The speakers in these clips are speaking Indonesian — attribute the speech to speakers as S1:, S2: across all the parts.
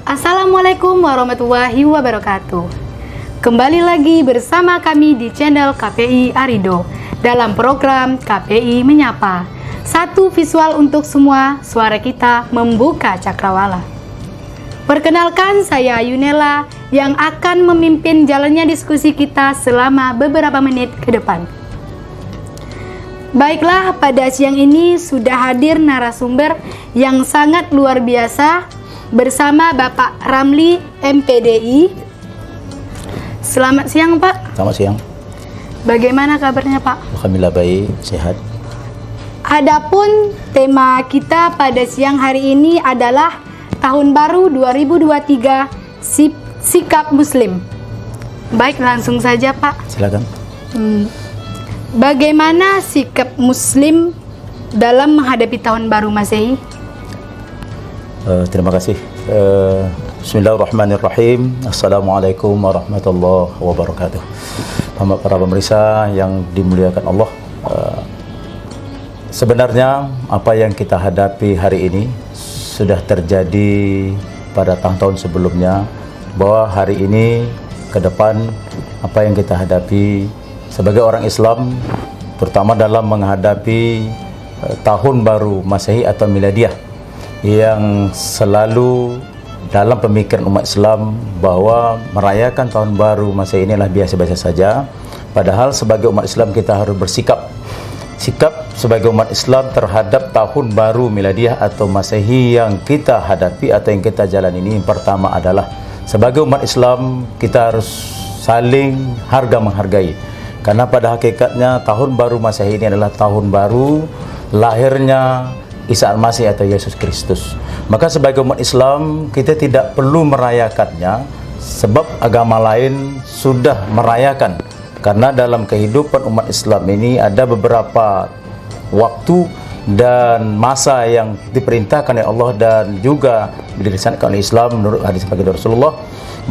S1: Assalamualaikum warahmatullahi wabarakatuh. Kembali lagi bersama kami di channel KPI Arido dalam program KPI Menyapa. Satu visual untuk semua, suara kita membuka cakrawala. Perkenalkan, saya Yunela yang akan memimpin jalannya diskusi kita selama beberapa menit ke depan. Baiklah, pada siang ini sudah hadir narasumber yang sangat luar biasa bersama Bapak Ramli MPDI. Selamat siang, Pak.
S2: Selamat siang.
S1: Bagaimana kabarnya, Pak?
S2: Alhamdulillah baik, sehat.
S1: Adapun tema kita pada siang hari ini adalah Tahun Baru 2023 Sikap Muslim. Baik, langsung saja, Pak.
S2: Silakan.
S1: Bagaimana sikap Muslim dalam menghadapi Tahun Baru Masehi?
S2: Terima kasih. Bismillahirrahmanirrahim. Assalamualaikum warahmatullahi wabarakatuh. Para pemirsa yang dimuliakan Allah, sebenarnya apa yang kita hadapi hari ini sudah terjadi pada tahun-tahun sebelumnya, bahwa hari ini ke depan apa yang kita hadapi sebagai orang Islam, terutama dalam menghadapi Tahun Baru Masehi atau Miladiah, yang selalu dalam pemikiran umat Islam bahwa merayakan Tahun Baru Masehi inilah biasa-biasa saja. Padahal sebagai umat Islam kita harus bersikap sebagai umat Islam terhadap Tahun Baru Miladiah atau Masehi yang kita hadapi atau yang kita jalan ini. Yang pertama adalah sebagai umat Islam kita harus saling menghargai, karena pada hakikatnya Tahun Baru Masehi ini adalah tahun baru lahirnya Isa Al-Masih atau Yesus Kristus. Maka sebagai umat Islam kita tidak perlu merayakannya, sebab agama lain sudah merayakan. Karena dalam kehidupan umat Islam ini ada beberapa waktu dan masa yang diperintahkan oleh Allah dan juga dilaksanakan oleh Islam menurut hadis baginda Rasulullah,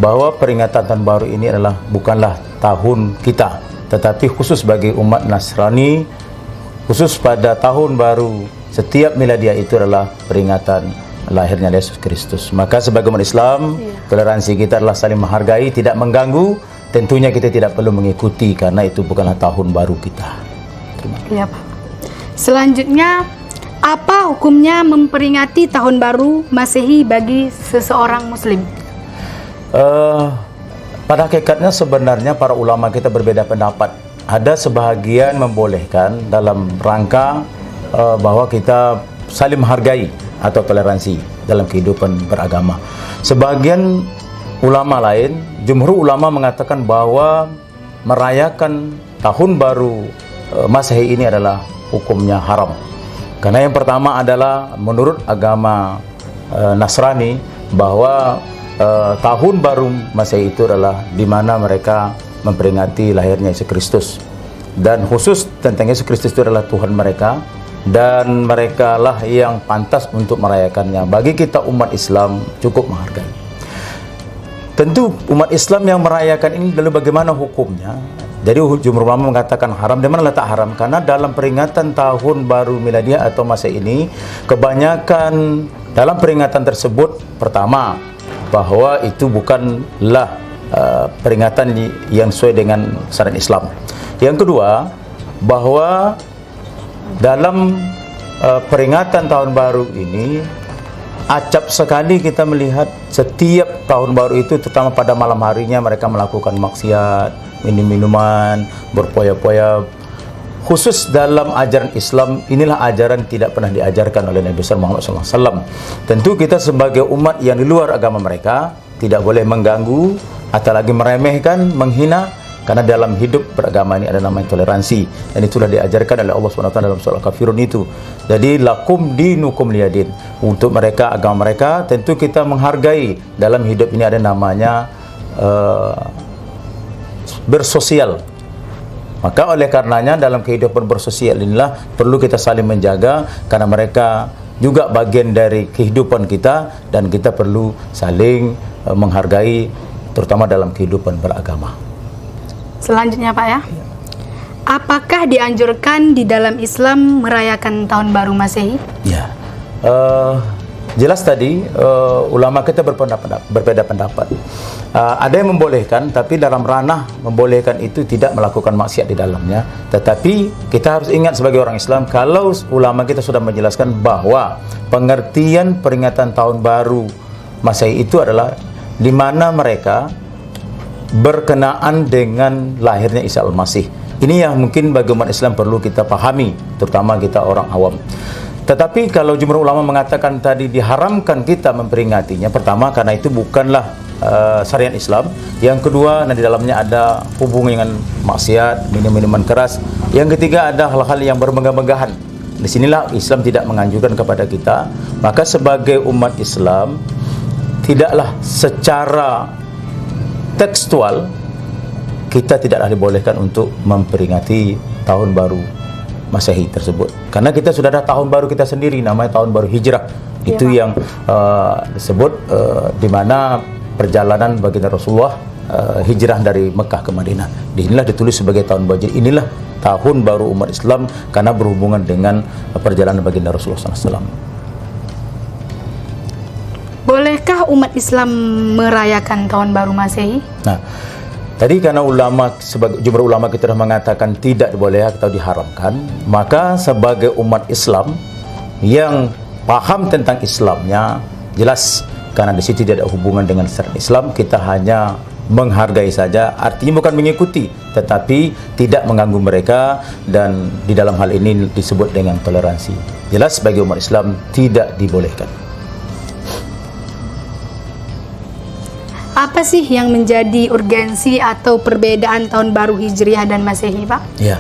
S2: bahwa peringatan tahun baru ini adalah bukanlah tahun kita, tetapi khusus bagi umat Nasrani, khusus pada tahun baru setiap miladiah itu adalah peringatan lahirnya Yesus Kristus. Maka sebagai umat Islam, toleransi kita adalah saling menghargai, tidak mengganggu. Tentunya kita tidak perlu mengikuti karena itu bukanlah tahun baru kita.
S1: Iya, Pak. Selanjutnya, apa hukumnya memperingati Tahun Baru Masehi bagi seseorang Muslim?
S2: Pada hakikatnya sebenarnya para ulama kita berbeda pendapat. Ada sebahagian membolehkan dalam rangka bahwa kita saling menghargai atau toleransi dalam kehidupan beragama. Sebagian ulama lain, jumhur ulama mengatakan bahwa merayakan Tahun Baru Masehi ini adalah hukumnya haram. Karena yang pertama adalah menurut agama Nasrani, bahwa Tahun Baru Masehi itu adalah di mana mereka memperingati lahirnya Yesus Kristus, dan khusus tentang Yesus Kristus itu adalah Tuhan mereka, dan mereka lah yang pantas untuk merayakannya. Bagi kita umat Islam cukup menghargai. Tentu umat Islam yang merayakan ini, lalu bagaimana hukumnya? Jadi jumhur ulama mengatakan haram. Di mana letak haram? Karena dalam peringatan Tahun Baru Miladiah atau Masehi ini, kebanyakan dalam peringatan tersebut, pertama, bahwa itu bukanlah peringatan yang sesuai dengan syariat Islam. Yang kedua, bahwa dalam peringatan Tahun Baru ini acap sekali kita melihat setiap tahun baru itu, terutama pada malam harinya mereka melakukan maksiat, minum-minuman, berpoya-poya. Khusus dalam ajaran Islam, inilah ajaran tidak pernah diajarkan oleh Nabi Muhammad SAW. Tentu kita sebagai umat yang di luar agama mereka tidak boleh mengganggu atau lagi meremehkan, menghina. Karena dalam hidup beragama ini ada namanya toleransi, dan itulah diajarkan oleh Allah SWT dalam surah Al-Kafirun itu. Jadi lakum dinukum liyadin, untuk mereka agama mereka. Tentu kita menghargai. Dalam hidup ini ada namanya bersosial. Maka oleh karenanya dalam kehidupan bersosial inilah perlu kita saling menjaga, karena mereka juga bagian dari kehidupan kita, dan kita perlu saling menghargai, terutama dalam kehidupan beragama.
S1: Selanjutnya, Pak, ya. Apakah dianjurkan di dalam Islam merayakan Tahun Baru Masehi?
S2: Ya, jelas tadi ulama kita berbeda pendapat. Ada yang membolehkan, tapi dalam ranah membolehkan itu tidak melakukan maksiat di dalamnya. Tetapi kita harus ingat sebagai orang Islam, kalau ulama kita sudah menjelaskan bahwa pengertian peringatan tahun baru Masehi itu adalah di mana mereka berkenaan dengan lahirnya Isa Al-Masih. Ini yang mungkin bagi umat Islam perlu kita pahami, terutama kita orang awam. Tetapi kalau jumhur ulama mengatakan tadi diharamkan kita memperingatinya, pertama karena itu bukanlah syariat Islam. Yang kedua, di dalamnya ada hubungan dengan maksiat, minuman keras. Yang ketiga, ada hal-hal yang bermegah-megahan. Di sinilah Islam tidak menganjurkan kepada kita. Maka sebagai umat Islam, tidaklah secara tekstual kita tidaklah dibolehkan untuk memperingati tahun baru Masehi tersebut, karena kita sudah ada tahun baru kita sendiri, namanya tahun baru Hijrah. Itu yang disebut di mana perjalanan baginda Rasulullah hijrah dari Mekah ke Madinah. Inilah ditulis sebagai tahun baru. Inilah tahun baru umat Islam karena berhubungan dengan perjalanan baginda Rasulullah SAW.
S1: Bolehkah umat Islam merayakan tahun baru Masehi?
S2: Nah, tadi karena jumhur ulama kita sudah mengatakan tidak boleh atau diharamkan, maka sebagai umat Islam yang paham tentang Islamnya, jelas karena di situ tidak ada hubungan dengan syariat Islam, kita hanya menghargai saja. Artinya bukan mengikuti, tetapi tidak mengganggu mereka, dan di dalam hal ini disebut dengan toleransi. Jelas bagi umat Islam tidak dibolehkan.
S1: Apa sih yang menjadi urgensi atau perbedaan tahun baru Hijriah dan Masehi, Pak?
S2: Ya,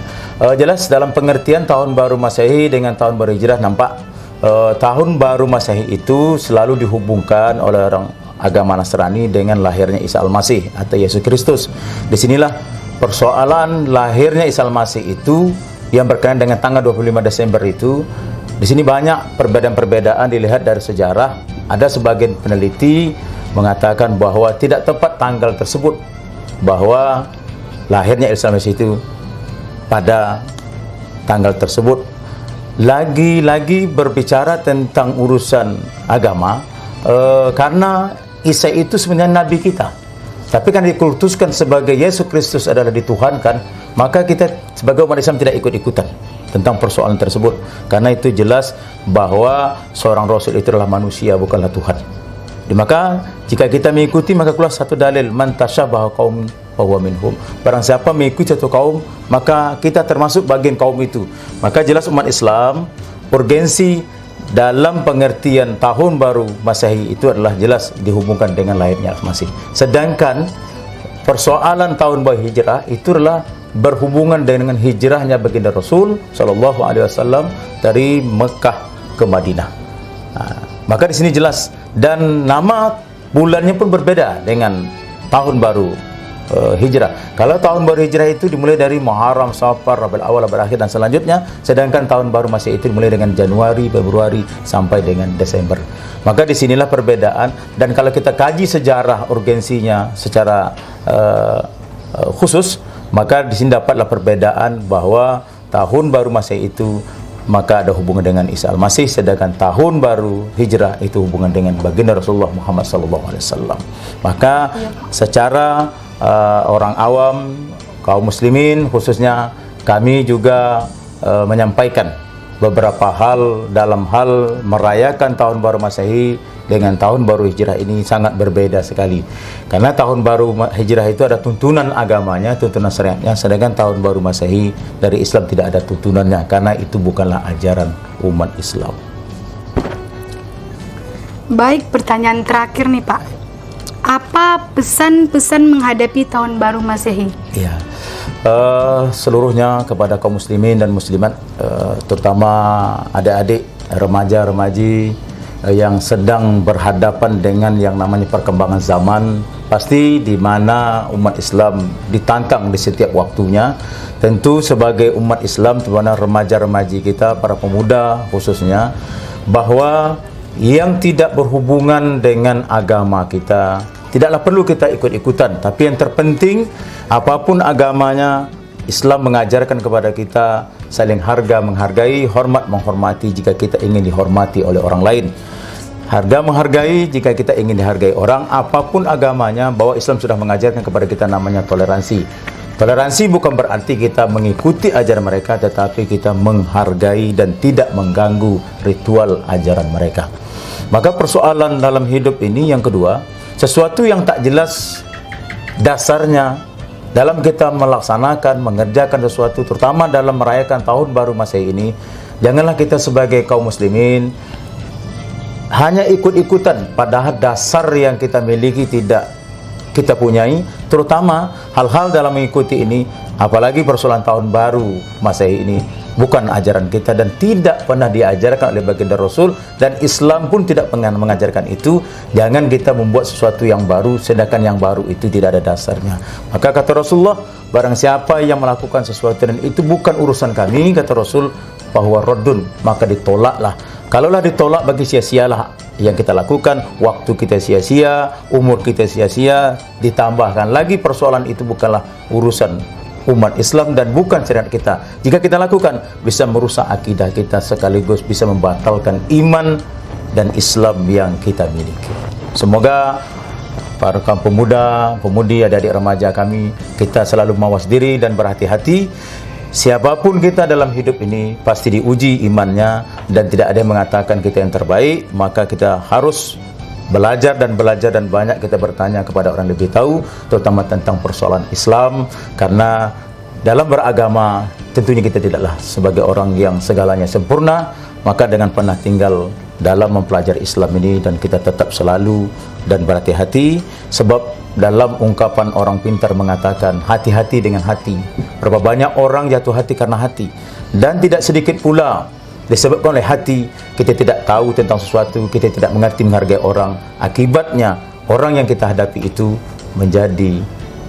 S2: jelas dalam pengertian tahun baru Masehi dengan tahun baru Hijrah, nampak tahun baru Masehi itu selalu dihubungkan oleh orang agama Nasrani dengan lahirnya Isa Al-Masih atau Yesus Kristus. Disinilah persoalan lahirnya Isa Al-Masih itu yang berkenaan dengan tanggal 25 Desember itu. Di sini banyak perbedaan-perbedaan dilihat dari sejarah. Ada sebagian peneliti mengatakan bahwa tidak tepat tanggal tersebut, bahwa lahirnya Isa Al-Masih itu pada tanggal tersebut. Lagi-lagi berbicara tentang urusan agama, karena Isa itu sebenarnya nabi kita, tapi kan dikultuskan sebagai Yesus Kristus adalah dituhankan, maka kita sebagai umat Islam tidak ikut-ikutan tentang persoalan tersebut, karena itu jelas bahwa seorang Rasul itu adalah manusia, bukanlah Tuhan. Maka jika kita mengikuti, maka keluar satu dalil, man tasyabaha qaum fahuwa minhum. Barang siapa mengikuti satu kaum, maka kita termasuk bagian kaum itu. Maka jelas umat Islam urgensi dalam pengertian tahun baru Masehi itu adalah jelas dihubungkan dengan lahirnya Al-Masih. Sedangkan persoalan tahun baru Hijrah itu adalah berhubungan dengan hijrahnya baginda Rasul sallallahu alaihi wasallam dari Mekah ke Madinah. Maka di sini jelas, dan nama bulannya pun berbeda dengan tahun baru Hijrah. Kalau tahun baru Hijrah itu dimulai dari Muharram, Safar, Rabiul Awal, Rabiul Akhir dan selanjutnya, sedangkan tahun baru Masehi itu dimulai dengan Januari, Februari sampai dengan Desember. Maka disinilah perbedaan, dan kalau kita kaji sejarah urgensinya secara khusus, maka di sini dapatlah perbedaan bahwa tahun baru Masehi itu maka ada hubungan dengan Isa Al-Masih, sedangkan tahun baru Hijrah itu hubungan dengan baginda Rasulullah Muhammad SAW. Maka secara orang awam, kaum muslimin khususnya, kami juga menyampaikan beberapa hal dalam hal merayakan tahun baru Masehi dengan tahun baru Hijrah ini sangat berbeda sekali. Karena tahun baru Hijrah itu ada tuntunan agamanya, tuntunan syariatnya, sedangkan tahun baru Masehi dari Islam tidak ada tuntunannya, karena itu bukanlah ajaran umat Islam.
S1: Baik, pertanyaan terakhir nih Pak. Apa pesan-pesan menghadapi tahun baru Masehi?
S2: Ya, seluruhnya kepada kaum muslimin dan muslimat, terutama adik-adik, remaja-remaji yang sedang berhadapan dengan yang namanya perkembangan zaman, pasti di mana umat Islam ditantang di setiap waktunya. Tentu sebagai umat Islam, di mana remaja-remaji kita, para pemuda khususnya, bahwa yang tidak berhubungan dengan agama kita tidaklah perlu kita ikut-ikutan, tapi yang terpenting apapun agamanya, Islam mengajarkan kepada kita saling harga menghargai, hormat menghormati jika kita ingin dihormati oleh orang lain. Harga menghargai, jika kita ingin dihargai orang, apapun agamanya, bahwa Islam sudah mengajarkan kepada kita namanya toleransi. Toleransi bukan berarti kita mengikuti ajaran mereka, tetapi kita menghargai dan tidak mengganggu ritual ajaran mereka. Maka persoalan dalam hidup ini yang kedua, sesuatu yang tak jelas dasarnya dalam kita melaksanakan, mengerjakan sesuatu, terutama dalam merayakan tahun baru Masehi ini, janganlah kita sebagai kaum muslimin hanya ikut-ikutan, padahal dasar yang kita miliki tidak kita punyai, terutama hal-hal dalam mengikuti ini, apalagi persoalan tahun baru Masehi ini, bukan ajaran kita dan tidak pernah diajarkan oleh baginda Rasul, dan Islam pun tidak pernah mengajarkan itu. Jangan kita membuat sesuatu yang baru, sedangkan yang baru itu tidak ada dasarnya. Maka kata Rasulullah, barang siapa yang melakukan sesuatu dan itu bukan urusan kami, kata Rasul, bahwa raddun, maka ditolaklah. Kalaulah ditolak, bagi sia-sialah yang kita lakukan, waktu kita sia-sia, umur kita sia-sia, ditambahkan lagi persoalan itu bukanlah urusan umat Islam dan bukan syariat kita. Jika kita lakukan, bisa merusak akidah kita sekaligus bisa membatalkan iman dan Islam yang kita miliki. Semoga para kaum pemuda, pemudi, adik-adik remaja kami, kita selalu mawas diri dan berhati-hati. Siapapun kita dalam hidup ini pasti diuji imannya, dan tidak ada yang mengatakan kita yang terbaik. Maka kita harus belajar dan banyak kita bertanya kepada orang lebih tahu, terutama tentang persoalan Islam, karena dalam beragama tentunya kita tidaklah sebagai orang yang segalanya sempurna. Maka dengan pernah tinggal dalam mempelajari Islam ini, dan kita tetap selalu dan berhati-hati, sebab dalam ungkapan orang pintar mengatakan, hati-hati dengan hati. Berapa banyak orang jatuh hati karena hati, dan tidak sedikit pula disebabkan oleh hati kita tidak tahu tentang sesuatu, kita tidak mengerti menghargai orang. Akibatnya orang yang kita hadapi itu menjadi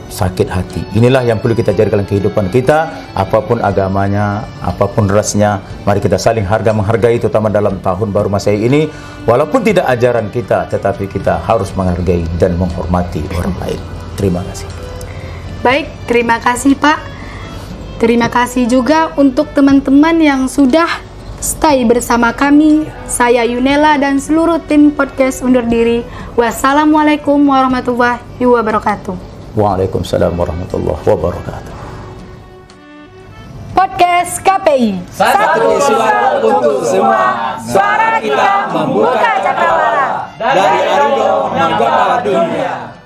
S2: sakit hati. Inilah yang perlu kita jadikan dalam kehidupan kita, apapun agamanya, apapun rasnya. Mari kita saling harga menghargai, terutama dalam tahun baru Masehi ini. Walaupun tidak ajaran kita, tetapi kita harus menghargai dan menghormati orang lain. Terima kasih.
S1: Baik, terima kasih Pak. Terima kasih juga untuk teman-teman yang sudah stay bersama kami. Saya Yunela dan seluruh tim podcast undur diri. Wassalamualaikum warahmatullahi wabarakatuh.
S2: Waalaikumsalam warahmatullahi wabarakatuh.
S1: Podcast KPI.
S3: Satu suara untuk semua. Suara kita membuka cakrawala. Dari Arido menggema dunia.